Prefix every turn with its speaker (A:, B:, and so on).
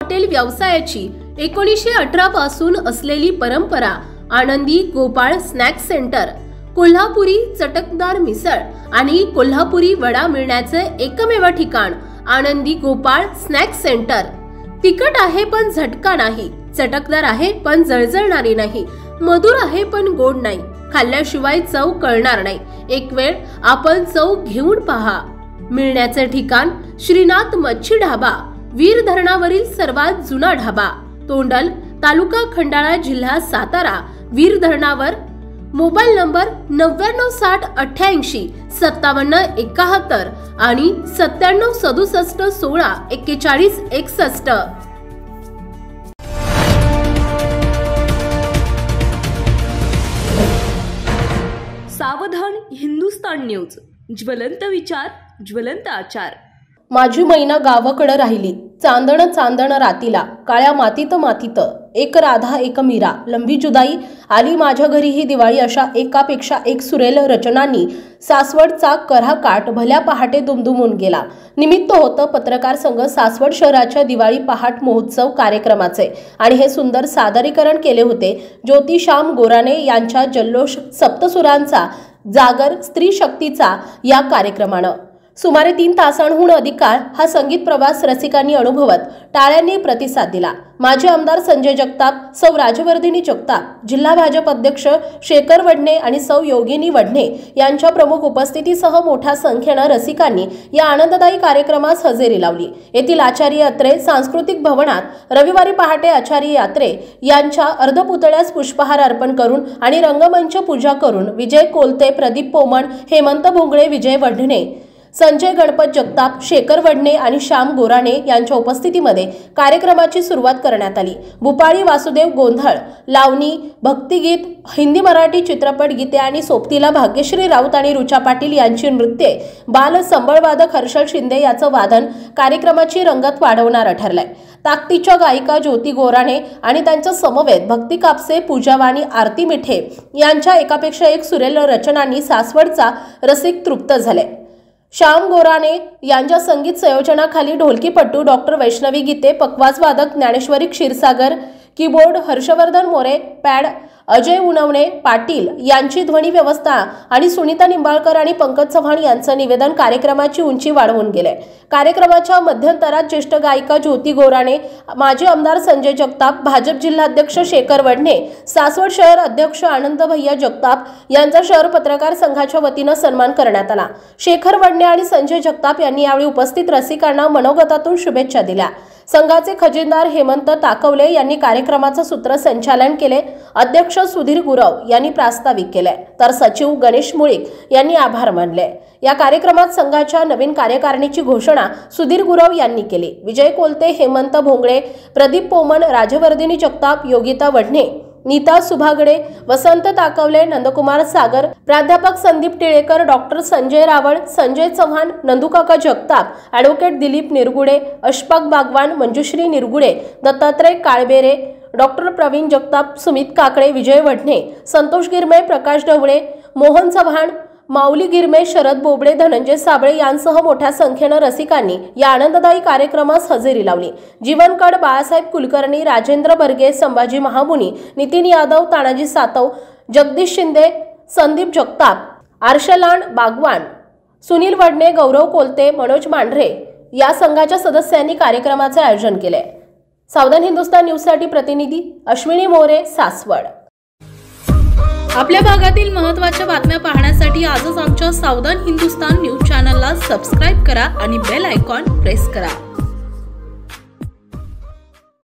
A: Hotel व्यवसायाची 1918 पासून असलेली परंपरा आनंदी गोपाळ स्नॅक सेंटर, कोल्हापुरी चटकदार मिसळ आणि कोल्हापुरी वडा मिळण्याचे एकमेव ठिकाण आनंदी गोपाळ स्नॅक सेंटर। तिखट आहे पण झटका नाही, चटकदार आहे पण जळजळणारी नाही, मधुर आहे पण गोड नाही, खाल्ल्याशिवाय चव कळणार नाही। एक वेळ आपण चव घेऊन पहा। मिळण्याचे ठिकाण श्रीनाथ मच्छी ढाबा, वीर धरणावरील सर्वात जुना ढाबा, तोंडल, तालुका खंडाळा, जिल्हा सातारा। वीर धरणावर। मोबाईल नंबर 9960885771 आणि 9767164161।
B: सावधान हिंदुस्तान न्यूज, ज्वलंत विचार, ज्वलंत आचार।
A: माझी मैना गावाकडे राहिली, चांदण चांदण रातीला, काळ्या मातीत मातीत, एक राधा एक मीरा, लंबी जुदाई आली माझ्या घरी ही दिवाळी, अशा एकापेक्षा एक सुरेल रचनांनी सासवडचा कराकाट भल्या पहाटे दुमदुमून गेला। निमित्त होतं पत्रकार संघ सासवड शहराच्या दिवाळी पहाट महोत्सव कार्यक्रमाचे आणि हे सुंदर सादरीकरण केले होते ज्योतिश्याम गोराणे यांच्या जल्लोष सप्तसुरांचा जागर स्त्री शक्तीचा या कार्यक्रमानं। सुमारे 3 तासांहून अधिक काळ हा संगीत प्रवास रसिकांनी अनुभवत टाळ्यांनी प्रतिसाद दिला। माजी आमदार संजय जगताप, सौ राजवर्धिनी जगताप, जिल्हा भाजप अध्यक्ष शेखर वडणे आणि सौ योगिनी वडणे यांच्या प्रमुख उपस्थितीसह मोठ्या संख्येने रसिकांनी या आनंददायी कार्यक्रमास हजेरी लावली। येथील आचार्य यात्रे सांस्कृतिक भवनात रविवारी पहाटे आचार्य यात्रे यांच्या अर्धपुतळ्यास पुष्पहार अर्पण करून आणि रंगमंच पूजा करून विजय कोलते, प्रदीप पोमण, हेमंत भोंगळे, विजय वडणे, संजय गणपत जगताप, शेखर वडणे आणि श्याम गोराणे यांच्या उपस्थितीमध्ये कार्यक्रमाची सुरुवात करण्यात आली। भूपाळी वासुदेव गोंधळ, लावणी, भक्तिगीत, हिंदी मराठी चित्रपट गीते आणि सोबतीला भाग्यश्री राऊत आणि रुचा पाटील यांची नृत्ये, बाल संबळवादक हर्षल शिंदे याचं वादन कार्यक्रमाची रंगत वाढवणारं ठरलंय। ताकतीच्या गायिका ज्योती गोराणे आणि त्यांच्या समवेत भक्ती कापसे, पूजा वाणी, आरती मिठे यांच्या एकापेक्षा एक सुरेल रचनांनी सासवडचा रसिक तृप्त झाले। श्याम गोराणे यांच्या संगीत संयोजनाखाली ढोलकीपट्टू डॉक्टर वैष्णवी गीते, पकवाज वादक ज्ञानेश्वरी क्षीरसागर, कीबोर्ड हर्षवर्धन मोरे, पॅड अजय उनवणे पाटील यांची ध्वनी व्यवस्था आणि सुनीता निंबाळकर आणि पंकज चव्हाण यांचं निवेदन कार्यक्रमाची उंची वाढवून गेले। कार्यक्रमाच्या मध्यंतरात ज्येष्ठ गायिका ज्योती गोराणे, माजी आमदार संजय जगताप, भाजप जिल्हाध्यक्ष शेखर वडणे, सासवड शहर अध्यक्ष आनंद भैया जगताप यांचा शहर पत्रकार संघाच्या वतीनं सन्मान करण्यात आला। शेखर वडणे आणि संजय जगताप यांनी यावेळी उपस्थित रसिकांना मनोगतातून शुभेच्छा दिल्या। संघाचे खजिनदार हेमंत ताकवले यांनी कार्यक्रमाचं सूत्रसंचालन केले। अध्यक्ष सुधीर गुरव यांनी प्रास्ताविक केले, तर सचिव गणेश मुळीक यांनी आभार मानले। या कार्यक्रमात संघाच्या नवीन कार्यकारिणीची घोषणा सुधीर गुरव यांनी केली। विजय कोलते, हेमंत भोंगळे, प्रदीप पोमण, राजवर्धिनी जगताप, योगिता वडणे, नीता सुभागडे, वसंत ताकवले, नंदकुमार सागर, प्राध्यापक Sandeep Tilekar, doctor Sanjay Rawal, Sanjay Chavan, Nandukaka Jagtap, advocate Dilip Nirgude, Ashfaq Bagwan, Manjushree Nirgude, Dattatray Kalbere, doctor Pravin Jagtap, Sumit Kakade, Vijay Wadne, Santosh Girme, Prakash Dhawale, Mohan Chavan, Mauli Girme, Sharad Bobde, Dhananjay Sable यांसह मोठ्या संख्येने रसिकांनी या आनंददायी कार्यक्रमास हजेरी लावली। जीवनकड, बाळासाहेब कुलकर्णी, राजेंद्र बर्गे, संभाजी महामुनी, नितीन यादव, तानाजी सातव, जगदीश शिंदे, संदीप जगताप, आर्शलान बागवान, सुनील वडणे, गौरव कोलते, मनोज मांढरे या संघाच्या सदस्यांनी कार्यक्रमाचे आयोजन केले। सावधान हिंदुस्तान न्यूजसाठी प्रतिनिधी अश्विनी मोरे, सासवड।
B: आपल्या भागातील महत्त्वाच्या बातम्या पाहण्यासाठी आजच आमच्या सावधान हिंदुस्तान न्यूज चॅनलला सबस्क्राइब करा आणि बेल आयकॉन प्रेस करा।